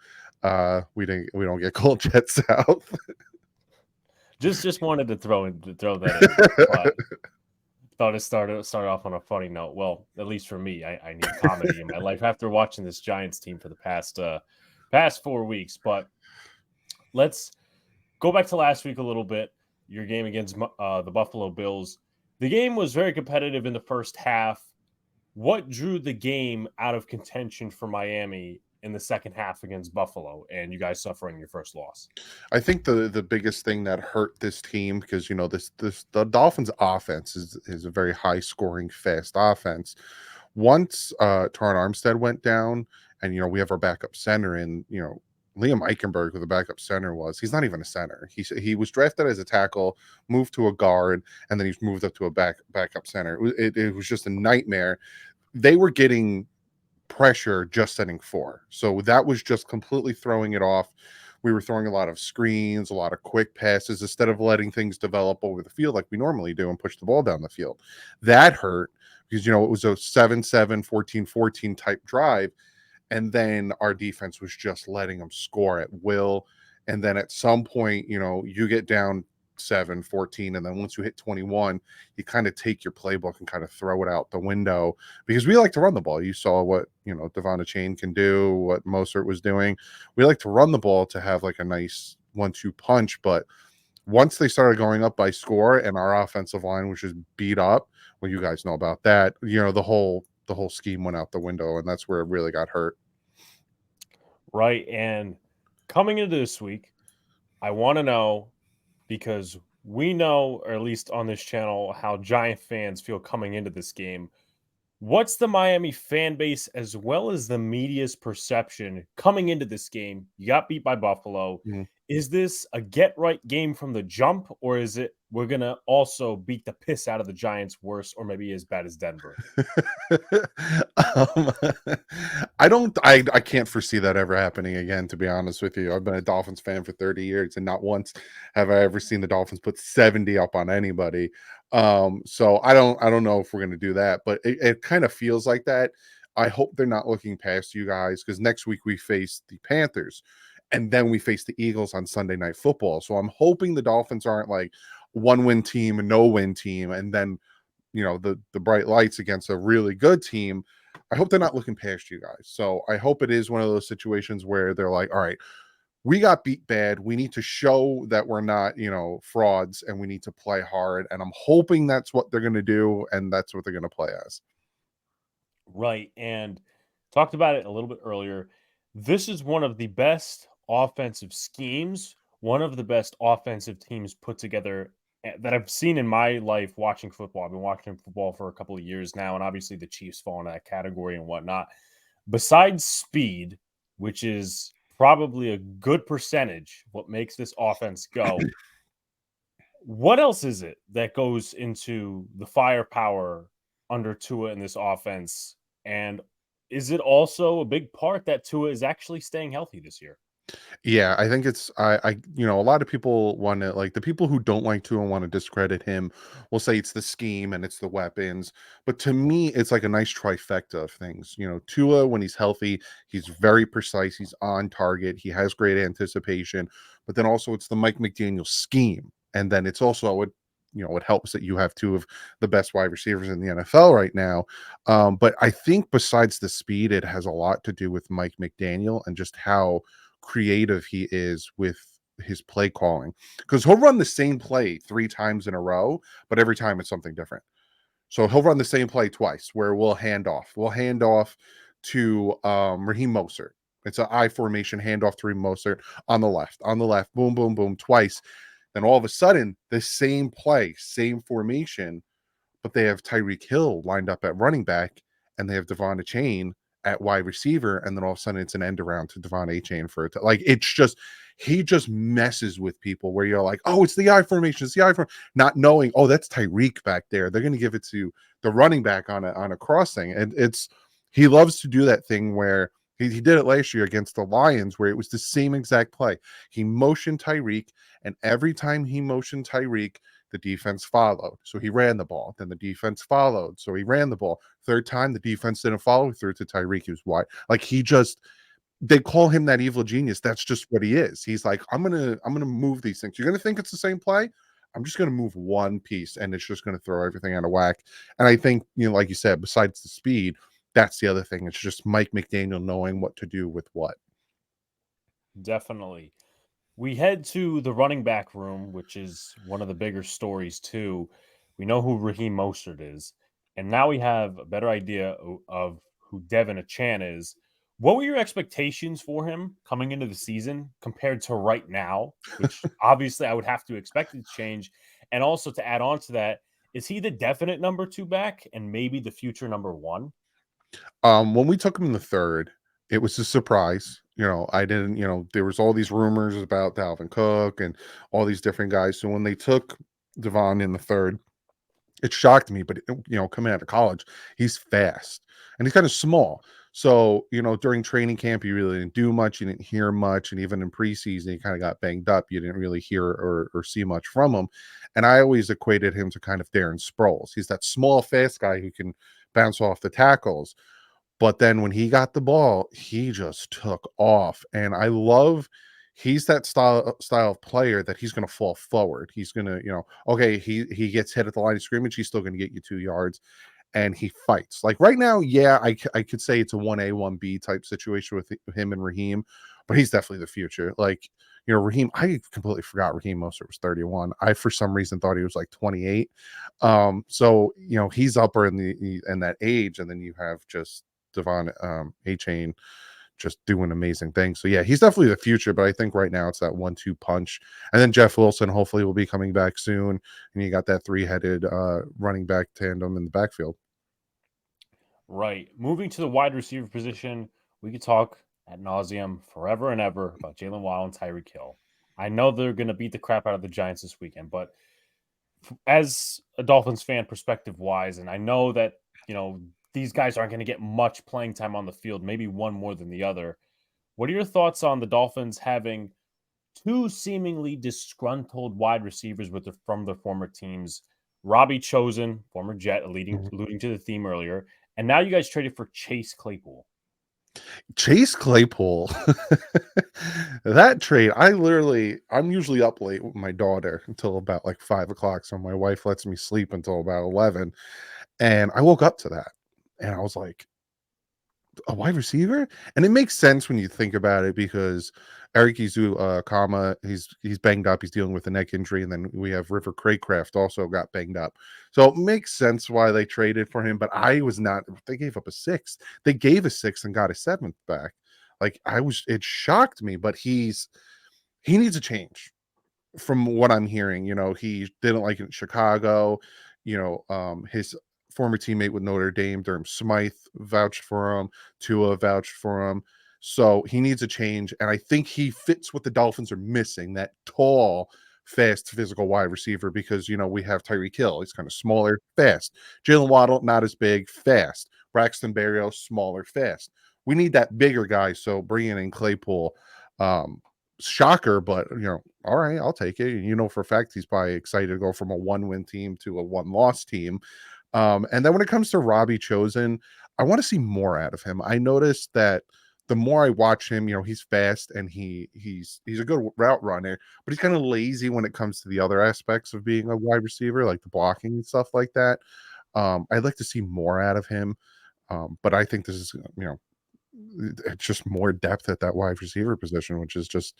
we don't get called Jet South. Just wanted to throw that in there, but thought it started off on a funny note. Well, at least for me, I need comedy in my life after watching this Giants team for the past 4 weeks. But let's go back to last week a little bit. Your game against the Buffalo Bills. The game was very competitive in the first half. What drew the game out of contention for Miami in the second half against Buffalo, and you guys suffering your first loss? I think the biggest thing that hurt this team, because the Dolphins offense is a very high scoring, fast offense. Once Taron Armstead went down, and we have our backup center, and Liam Eichenberg, who the backup center was, he's not even a center. He was drafted as a tackle, moved to a guard, and then he's moved up to a backup center. It was just a nightmare. They were getting pressure just setting four, so that was just completely throwing it off. We were throwing a lot of screens, a lot of quick passes, instead of letting things develop over the field like we normally do and push the ball down the field. That hurt because it was a 7-7, 14-14 type drive, and then our defense was just letting them score at will. And then at some point, you get down 7-14, and then once you hit 21, you kind of take your playbook and kind of throw it out the window, because we like to run the ball. You saw what Devon Chain can do, what Mostert was doing. We like to run the ball to have like a nice 1-2 punch. But once they started going up by score and our offensive line was just beat up, well, you guys know about that, the whole scheme went out the window, and that's where it really got hurt. Right. And coming into this week, I want to know, because we know, or at least on this channel, how Giant fans feel coming into this game. What's the Miami fan base as well as the media's perception coming into this game? You got beat by Buffalo. Mhm. Is this a get right game from the jump, or is it we're going to also beat the piss out of the Giants worse, or maybe as bad as Denver? um, I can't foresee that ever happening again, to be honest with you. I've been a Dolphins fan for 30 years, and not once have I ever seen the Dolphins put 70 up on anybody. So I don't know if we're going to do that, but it kind of feels like that. I hope they're not looking past you guys, because next week we face the Panthers, and then we face the Eagles on Sunday Night Football. So I'm hoping the Dolphins aren't like one win team and no win team, and then the bright lights against a really good team. I hope they're not looking past you guys. So I hope it is one of those situations where they're like, all right, we got beat bad. We need to show that we're not, frauds, and we need to play hard. And I'm hoping that's what they're going to do, and that's what they're going to play as. Right. And talked about it a little bit earlier. This is one of the best offensive schemes, one of the best offensive teams put together that I've seen in my life watching football. I've been watching football for a couple of years now, and obviously the Chiefs fall into that category and whatnot. Besides speed, which is probably a good percentage what makes this offense go, what else is it that goes into the firepower under Tua in this offense? And is it also a big part that Tua is actually staying healthy this year? Yeah, I think it's a lot of people want to like the people who don't like Tua and want to discredit him will say it's the scheme and it's the weapons. But to me, it's like a nice trifecta of things. Tua when he's healthy, he's very precise, he's on target, he has great anticipation, but then also it's the Mike McDaniel scheme. And then it's also it helps that you have two of the best wide receivers in the NFL right now. But I think besides the speed, it has a lot to do with Mike McDaniel and just how creative he is with his play calling, because he'll run the same play 3 times in a row, but every time it's something different. So he'll run the same play twice where we'll hand off to Raheem Mostert. It's an I formation handoff to Raheem Mostert on the left, boom, boom, boom, twice. Then all of a sudden, the same play, same formation, but they have Tyreek Hill lined up at running back, and they have Devon Achane at wide receiver, and then all of a sudden it's an end around to Devon Achane for it. Like it's just he just messes with people where you're like, oh, it's the I formation, it's the I formation, not knowing, oh, that's Tyreek back there. They're going to give it to the running back on a crossing, and he loves to do that thing where. He did it last year against the Lions where it was the same exact play. He motioned Tyreek, and every time he motioned Tyreek, the defense followed. So he ran the ball. Then the defense followed. So he ran the ball. Third time, the defense didn't follow through to Tyreek. He was wide. Like they call him that evil genius. That's just what he is. He's like, I'm gonna move these things. You're gonna think it's the same play. I'm just gonna move one piece, and it's just gonna throw everything out of whack. And I think, like you said, besides the speed, that's the other thing. It's just Mike McDaniel knowing what to do with what. Definitely. We head to the running back room, which is one of the bigger stories too. We know who Raheem Mostert is, and now we have a better idea of who Devin Achan is. What were your expectations for him coming into the season compared to right now? Which obviously I would have to expect it to change. And also to add on to that, is he the definite number two back and maybe the future number one? When we took him in the third, it was a surprise. I didn't, there was all these rumors about Dalvin Cook and all these different guys. So when they took Devon in the third, it shocked me. But coming out of college, he's fast and he's kind of small. So during training camp, you really didn't do much. You didn't hear much, and even in preseason, he kind of got banged up. You didn't really hear or see much from him. And I always equated him to kind of Darren Sproles. He's that small, fast guy who can bounce off the tackles, but then when he got the ball, he just took off. And I love he's that style of player that he's going to fall forward. He's going to, okay, he gets hit at the line of scrimmage, he's still going to get you 2 yards, and he fights. Like right now, yeah, I could say it's a 1A, 1B type situation with him and Raheem, but he's definitely the future. Like, Raheem, I completely forgot Raheem Mostert was 31. I for some reason thought he was like 28. So he's upper in that age, and then you have just Devon A-Chain just doing amazing things. So yeah, he's definitely the future, but I think right now it's that 1-2 punch. And then Jeff Wilson hopefully will be coming back soon. And you got that 3-headed running back tandem in the backfield. Right. Moving to the wide receiver position, we could talk ad nauseum forever and ever about Jalen Waddle and Tyreek Hill. I know they're going to beat the crap out of the Giants this weekend, but as a Dolphins fan, perspective wise, and I know that, these guys aren't going to get much playing time on the field, maybe one more than the other. What are your thoughts on the Dolphins having two seemingly disgruntled wide receivers from their former teams? Robbie Chosen, former Jet, alluding to the theme earlier, and now you guys traded for Chase Claypool. Chase Claypool, that trade, I'm usually up late with my daughter until about like 5 o'clock. So my wife lets me sleep until about 11. And I woke up to that and I was like, a wide receiver? And it makes sense when you think about it because Eric Izu, he's banged up. He's dealing with a neck injury. And then we have River Craycraft also got banged up. So it makes sense why they traded for him. But I was not, they gave up a sixth. They gave a sixth and got a seventh back. Like it shocked me, but he needs a change from what I'm hearing. He didn't like it in Chicago. His former teammate with Notre Dame, Durham Smythe, vouched for him. Tua vouched for him. So he needs a change. And I think he fits what the Dolphins are missing, that tall, fast, physical wide receiver, because, we have Tyreek Hill. He's kind of smaller, fast. Jalen Waddle, not as big, fast. Braxton Berrios, smaller, fast. We need that bigger guy. So bringing in Claypool, shocker, but all right, I'll take it. For a fact he's probably excited to go from a 1-win team to a 1-loss team. And then when it comes to Robbie Chosen, I want to see more out of him. I noticed that the more I watch him, he's fast and he's a good route runner, but he's kind of lazy when it comes to the other aspects of being a wide receiver, like the blocking and stuff like that. I'd like to see more out of him. But I think this is, it's just more depth at that wide receiver position, which is just,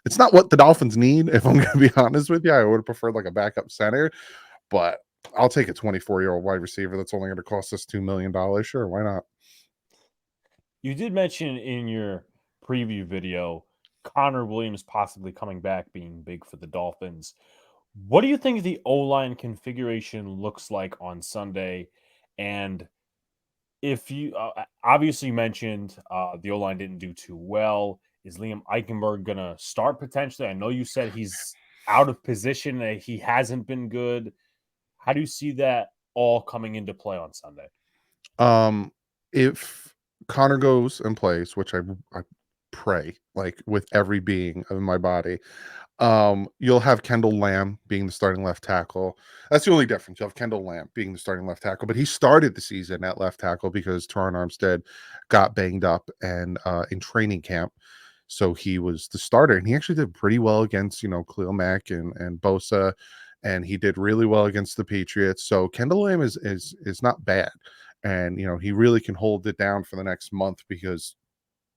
it's not what the Dolphins need. If I'm going to be honest with you, I would have preferred like a backup center, but I'll take a 24-year-old wide receiver that's only going to cost us $2 million. Sure, why not? You did mention in your preview video Connor Williams possibly coming back being big for the Dolphins. What do you think the O-line configuration looks like on Sunday? And if you obviously mentioned the O-line didn't do too well, is Liam Eichenberg going to start potentially? I know you said he's out of position, that he hasn't been good. How do you see that all coming into play on Sunday? If Connor goes and plays, which I pray like with every being of my body, you'll have Kendall Lamb being the starting left tackle. That's the only difference. You'll have Kendall Lamb being the starting left tackle, but he started the season at left tackle because Teron Armstead got banged up and in training camp. So he was the starter, and he actually did pretty well against, Khalil Mack and Bosa, and he did really well against the Patriots. So Kendall Lamb is not bad. And he really can hold it down for the next month because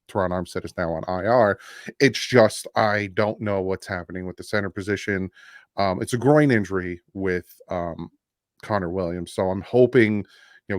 Teron Armstead is now on IR. It's just I don't know what's happening with the center position. It's a groin injury with Connor Williams, so I'm hoping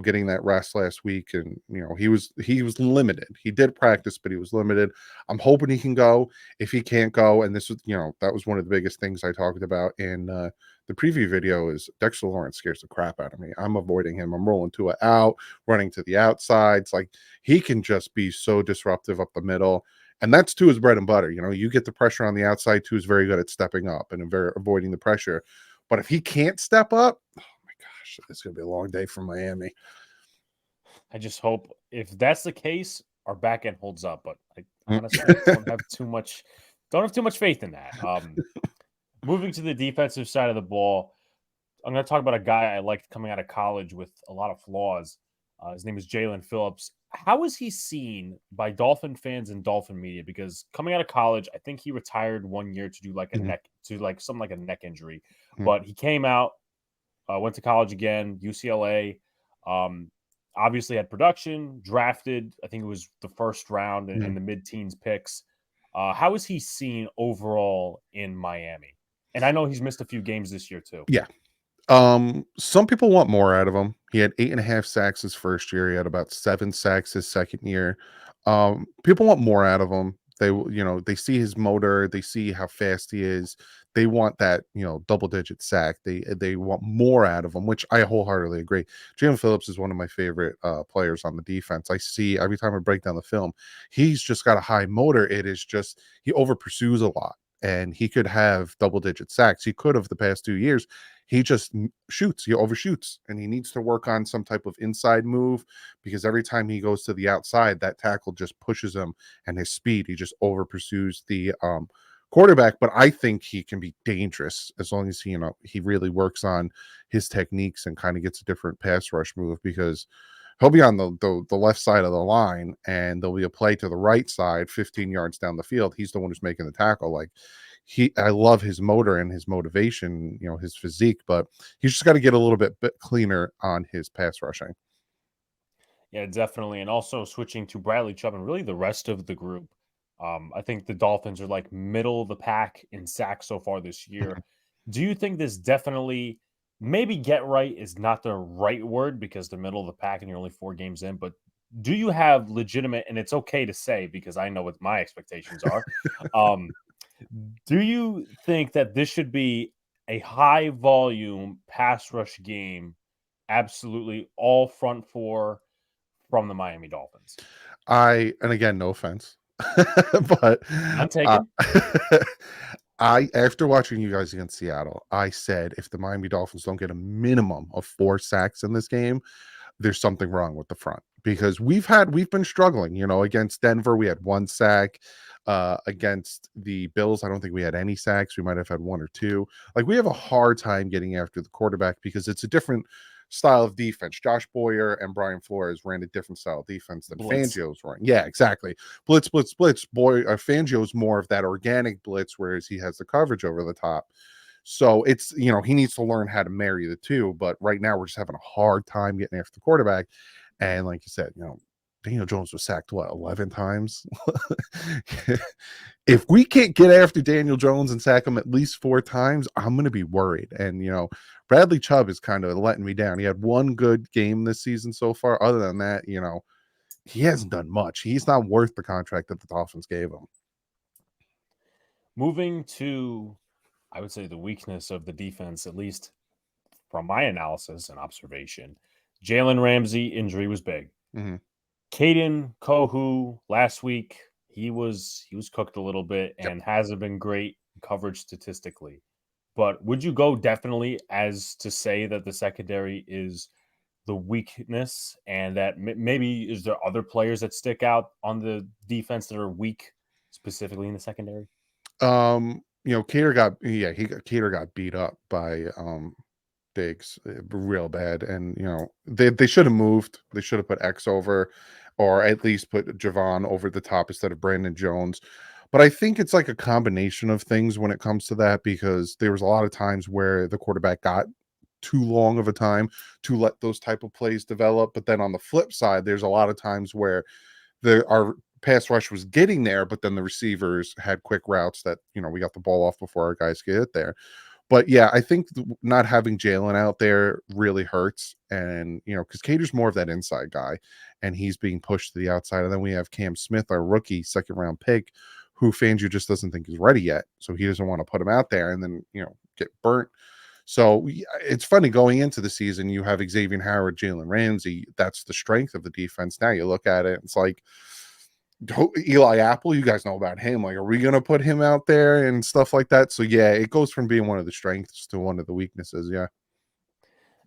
getting that rest last week, and he was limited. He did practice, but he was limited. I'm hoping he can go. If he can't go, and this was that was one of the biggest things I talked about in the preview video, is Dexter Lawrence scares the crap out of me. I'm avoiding him. I'm rolling Tua out, running to the outsides. Like, he can just be so disruptive up the middle. And that's Tua's bread and butter. You get the pressure on the outside. Tua's very good at stepping up and avoiding the pressure. But if he can't step up, oh my gosh, it's going to be a long day for Miami. I just hope if that's the case, our back end holds up. But I honestly don't have too much faith in that. Moving to the defensive side of the ball, I'm going to talk about a guy I liked coming out of college with a lot of flaws. His name is Jalen Phillips. How is he seen by Dolphin fans and Dolphin media? Because coming out of college, I think he retired 1 year to do like a something like a neck injury. But he came out, went to college again, UCLA. Obviously had production, drafted. I think it was the first round in the mid-teens picks. How is he seen overall in Miami? And I know he's missed a few games this year too. Yeah. Some people want more out of him. He had 8.5 sacks his first year. He had about 7 sacks his second year. People want more out of him. They see his motor, they see how fast he is. They want that, double-digit sack. They want more out of him, which I wholeheartedly agree. Jalen Phillips is one of my favorite players on the defense. I see every time I break down the film, he's just got a high motor. It is just he over pursues a lot, and he could have double-digit sacks. He could have the past 2 years. He just shoots, he overshoots, and he needs to work on some type of inside move, because every time he goes to the outside, that tackle just pushes him, and his speed, he just over pursues the quarterback. But I think he can be dangerous as long as he really works on his techniques and kind of gets a different pass rush move, because he'll be on the left side of the line, and there'll be a play to the right side 15 yards down the field. He's the one who's making the tackle. Like, I love his motor and his motivation, his physique, but he's just got to get a little bit cleaner on his pass rushing. Yeah, definitely. And also switching to Bradley Chubb and really the rest of the group. I think the Dolphins are like middle of the pack in sacks so far this year. Do you think this definitely, maybe get right is not the right word because the middle of the pack and you're only 4 games in, but do you have legitimate, and it's okay to say because I know what my expectations are. Do you think that this should be a high volume pass rush game? Absolutely, all front 4 from the Miami Dolphins. And again, no offense, but I'm taken. After watching you guys against Seattle, I said if the Miami Dolphins don't get a minimum of 4 sacks in this game, there's something wrong with the front, because we've been struggling. Against Denver, we had one sack. Against the Bills, I don't think we had any sacks. We might have had one or two. Like, we have a hard time getting after the quarterback because it's a different style of defense. Josh Boyer and Brian Flores ran a different style of defense than Blitz. Fangio's running. Yeah, exactly. Blitz, blitz, blitz. Fangio's more of that organic blitz, whereas he has the coverage over the top. So it's, he needs to learn how to marry the two. But right now, we're just having a hard time getting after the quarterback. And like you said, Daniel Jones was sacked, 11 times? If we can't get after Daniel Jones and sack him at least 4 times, I'm going to be worried. And, Bradley Chubb is kind of letting me down. He had one good game this season so far. Other than that, he hasn't done much. He's not worth the contract that the Dolphins gave him. Moving to, I would say, the weakness of the defense, at least from my analysis and observation. Jalen Ramsey injury was big. Mm-hmm. Caden Kohu last week, he was cooked a little bit and Yep. hasn't been great coverage statistically. But would you go definitely as to say that the secondary is the weakness, and that maybe is there other players that stick out on the defense that are weak specifically in the secondary? Cater got beat up by Diggs real bad, and they should have moved. They should have put X over, or at least put Javon over the top instead of Brandon Jones. But I think it's like a combination of things when it comes to that, because there was a lot of times where the quarterback got too long of a time to let those type of plays develop. But then on the flip side, there's a lot of times where our pass rush was getting there, but then the receivers had quick routes that we got the ball off before our guys get it there. But yeah, I think not having Jalen out there really hurts. And, because Cater's more of that inside guy and he's being pushed to the outside. And then we have Cam Smith, our rookie 2nd-round pick, who Fangio just doesn't think is ready yet. So he doesn't want to put him out there and then, get burnt. So it's funny, going into the season, you have Xavier Howard, Jalen Ramsey. That's the strength of the defense. Now you look at it, it's like, Eli Apple, you guys know about him. Like, are we going to put him out there and stuff like that? So yeah, it goes from being one of the strengths to one of the weaknesses. Yeah.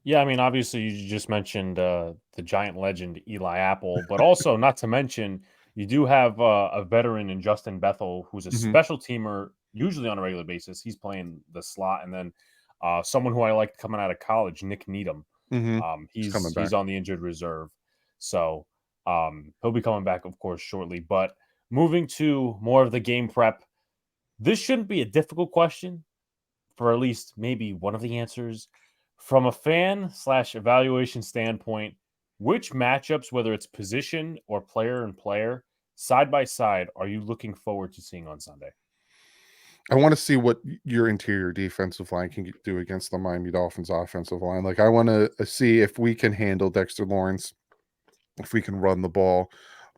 Yeah, I mean, obviously, you just mentioned the giant legend Eli Apple, but also not to mention you do have a veteran in Justin Bethel, who's a Mm-hmm. special teamer usually on a regular basis. He's playing the slot, and then someone who I liked coming out of college, Nick Needham. Mm-hmm. He's coming He's back. on the injured reserve, so he'll be coming back, of course, shortly. But moving to more of the game prep, this shouldn't be a difficult question for at least maybe one of the answers. From a fan slash evaluation standpoint, which matchups, whether it's position or player and player, side by side, are you looking forward to seeing on Sunday? I want to see what your interior defensive line can do against the Miami Dolphins offensive line. Like, I want to see if we can handle Dexter Lawrence, if we can run the ball.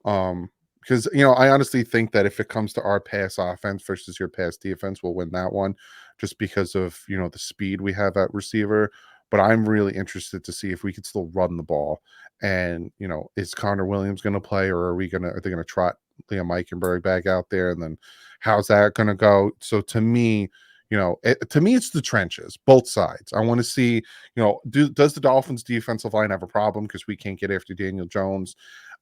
Because I honestly think that if it comes to our pass offense versus your pass defense, we'll win that one, just because of the speed we have at receiver. But I'm really interested to see if we can still run the ball. And is Connor Williams going to play, or are they going to trot Liam Eichenberg back out there? And then how's that going to go? So to me, it's the trenches, both sides. I want to see, does the Dolphins defensive line have a problem because we can't get after Daniel Jones?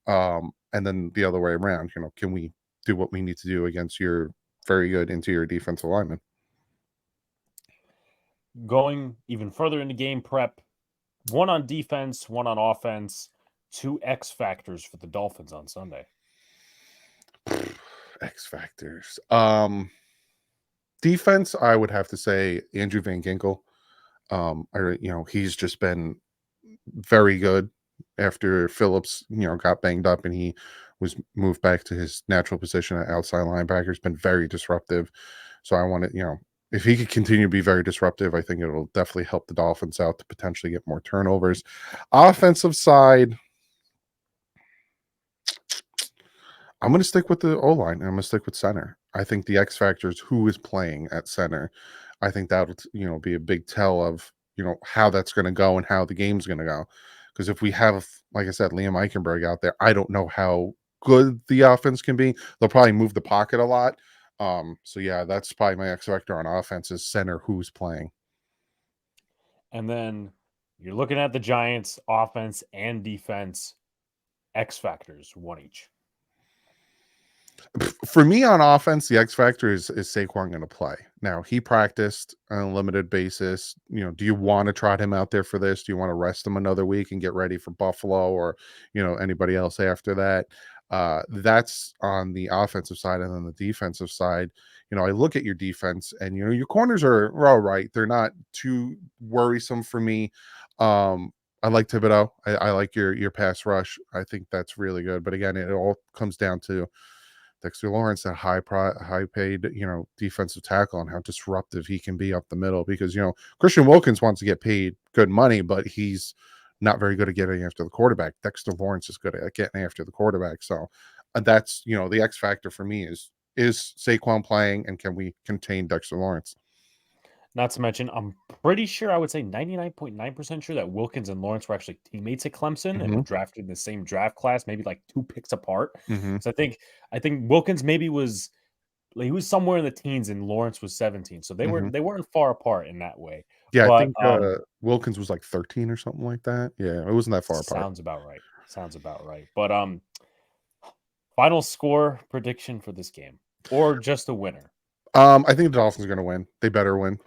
And then the other way around, can we do what we need to do against your very good interior defensive lineman? Going even further into game prep, one on defense, one on offense, two X factors for the Dolphins on Sunday. X factors. Defense, I would have to say Andrew Van Ginkel. He's just been very good after Phillips, got banged up and he was moved back to his natural position at outside linebacker. Has been very disruptive. So I want to, if he could continue to be very disruptive, I think it'll definitely help the Dolphins out to potentially get more turnovers. Offensive side, I'm going to stick with the O line. I'm going to stick with center. I think the X factor is who is playing at center. I think that'll be a big tell of how that's going to go and how the game's going to go. Because if we have, like I said, Liam Eichenberg out there, I don't know how good the offense can be. They'll probably move the pocket a lot. So yeah, that's probably my X factor on offense is center who's playing. And then you're looking at the Giants offense and defense. X factors, one each. For me on offense, the X factor is Saquon going to play. Now he practiced on a limited basis. Do you want to trot him out there for this? Do you want to rest him another week and get ready for Buffalo or anybody else after that? That's on the offensive side, and then the defensive side. I look at your defense, and your corners are all right. They're not too worrisome for me. I like Thibodeau. I like your pass rush. I think that's really good. But again, it all comes down to Dexter Lawrence, that high paid, defensive tackle, and how disruptive he can be up the middle. Because Christian Wilkins wants to get paid good money, but he's not very good at getting after the quarterback. Dexter Lawrence is good at getting after the quarterback. So that's the X factor for me is Saquon playing, and can we contain Dexter Lawrence? Not to mention, I'm pretty sure, I would say 99.9% sure that Wilkins and Lawrence were actually teammates at Clemson and Mm-hmm. were drafted in the same draft class, maybe like 2 picks apart. Mm-hmm. So I think Wilkins maybe was he was somewhere in the teens and Lawrence was 17. So Mm-hmm. they weren't far apart in that way. Yeah, I But think Wilkins was like 13 or something like that. Yeah, it wasn't that far apart. sounds about right. Sounds about right. But final score prediction for this game or just a winner. I think the Dolphins are going to win. They better win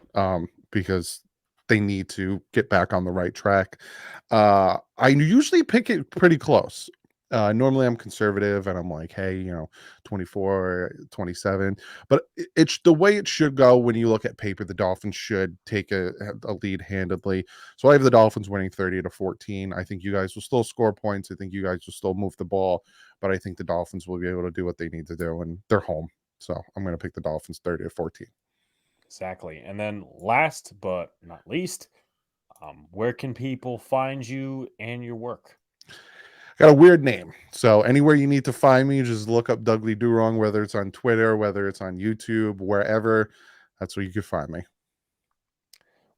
because they need to get back on the right track. I usually pick it pretty close. Normally I'm conservative and I'm like, hey, 24, 27. But it's the way it should go when you look at paper. The Dolphins should take a lead handedly. So I have the Dolphins winning 30-14. I think you guys will still score points. I think you guys will still move the ball. But I think the Dolphins will be able to do what they need to do, and they're home. So I'm going to pick the Dolphins 30-14. Exactly. And then last but not least, where can people find you and your work? Got a weird name. So anywhere you need to find me, just look up DouglieDoWrong, whether it's on Twitter, whether it's on YouTube, wherever. That's where you can find me.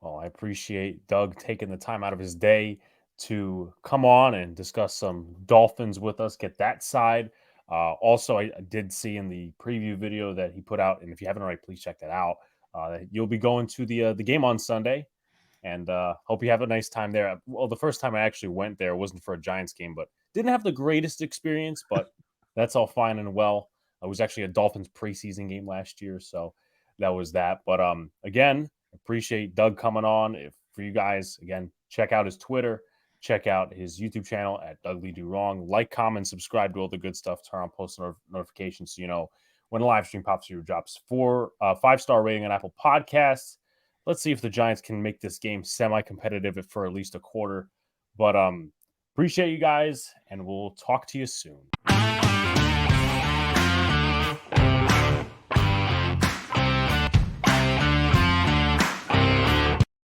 Well, I appreciate Doug taking the time out of his day to come on and discuss some Dolphins with us, get that side. Also, I did see in the preview video that he put out, and if you haven't already, please check that out. You'll be going to the game on Sunday, and hope you have a nice time there. Well, the first time I actually went there wasn't for a Giants game, but didn't have the greatest experience, but that's all fine and well. It was actually a Dolphins preseason game last year, so that was that. But again, appreciate Doug coming on. If for you guys, again, check out his Twitter, check out his YouTube channel at DouglieDoWrong. Like, comment, subscribe to all the good stuff. Turn on post notifications so you know when a live stream pops through. Drops 5-star rating on Apple Podcasts. Let's see if the Giants can make this game semi-competitive for at least a quarter. But appreciate you guys, and we'll talk to you soon.